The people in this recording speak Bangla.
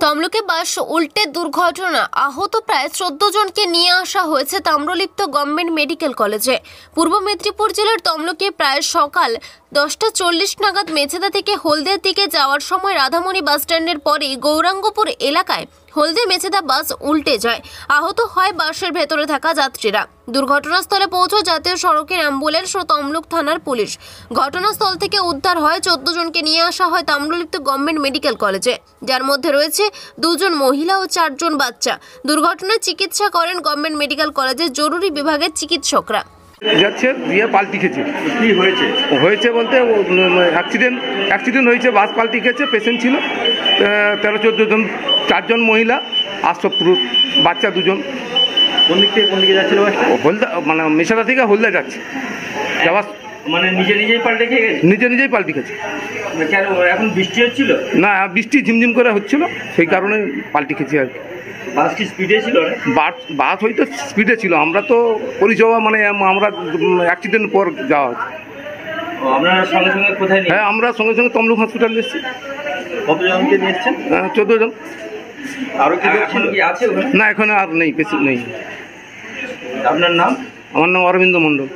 তমলুকে বাস উল্টে দুর্ঘটনা, আহত প্রায় 14 জনকে নিয়ে আসা হয়েছে তাম্রলিপ্ত গভর্নমেন্ট মেডিকেল কলেজে। পূর্ব মেদিনীপুর জেলার তমলুকে প্রায় সকাল 10:40 নাগাদ মেছেদা থেকে হলদিয়ার দিকে যাওয়ার সময় রাধামণি বাস স্ট্যান্ডের পরেই গৌরাঙ্গপুর এলাকায় হলদিয়া মেছেদা বাস উল্টে যায়। আহত হয় বাসের ভেতরে থাকা যাত্রীরা। দুর্ঘটনাস্থলে পৌঁছয় জাতীয় সড়কের অ্যাম্বুলেন্স ও তমলুক থানার পুলিশ। ঘটনাস্থল থেকে উদ্ধার হয় 14 জনকে নিয়ে আসা হয় তাম্রলিপ্ত গভর্নমেন্ট মেডিকেল কলেজে, যার মধ্যে রয়েছে 2 জন মহিলা ও 4 জন বাচ্চা। দুর্ঘটনায় চিকিৎসা করেন গভর্নমেন্ট মেডিকেল কলেজের জরুরি বিভাগের চিকিৎসকরা। যাচ্ছে দিয়ে পাল্টি খেয়েছে। কি হয়েছে? হয়েছে বলতে অ্যাক্সিডেন্ট হয়েছে, বাস পাল্টি খেয়েছে। পেশেন্ট ছিল 13-14 জন, 4 জন মহিলা আর সব পুরুষ, বাচ্চা 2 জন। কোন দিক থেকে যাচ্ছিল বাসটা? হলদা মানে মেছেদা থেকে হলদা যাচ্ছে। যাওয়ার মানে নিজেই পাল্টে খেয়ে গেছে? নিজেই পাল্টি খেয়েছে। কেন? এখন বৃষ্টি হচ্ছিল না? বৃষ্টি ঝিমঝিম করে হচ্ছিল, সেই কারণে পাল্টি খেয়েছে আর কি। বাস কি স্পিডে ছিল? বাস হয়তো স্পিডে ছিল। আমরা তো পরিষেবা মানে আমরা অ্যাক্সিডেন্ট পর যাওয়া হচ্ছে। আপনারা সঙ্গে সঙ্গে কোথায়? হ্যাঁ, আমরা সঙ্গে সঙ্গে তমলুক হসপিটালে এসেছি। কতজনকে নিয়ে এসছেন? 14 জন। আরও কি আছে? না, এখানে আর নেই, পেশেন্ট নেই। আপনার নাম? আমার নাম অরবিন্দ মণ্ডল।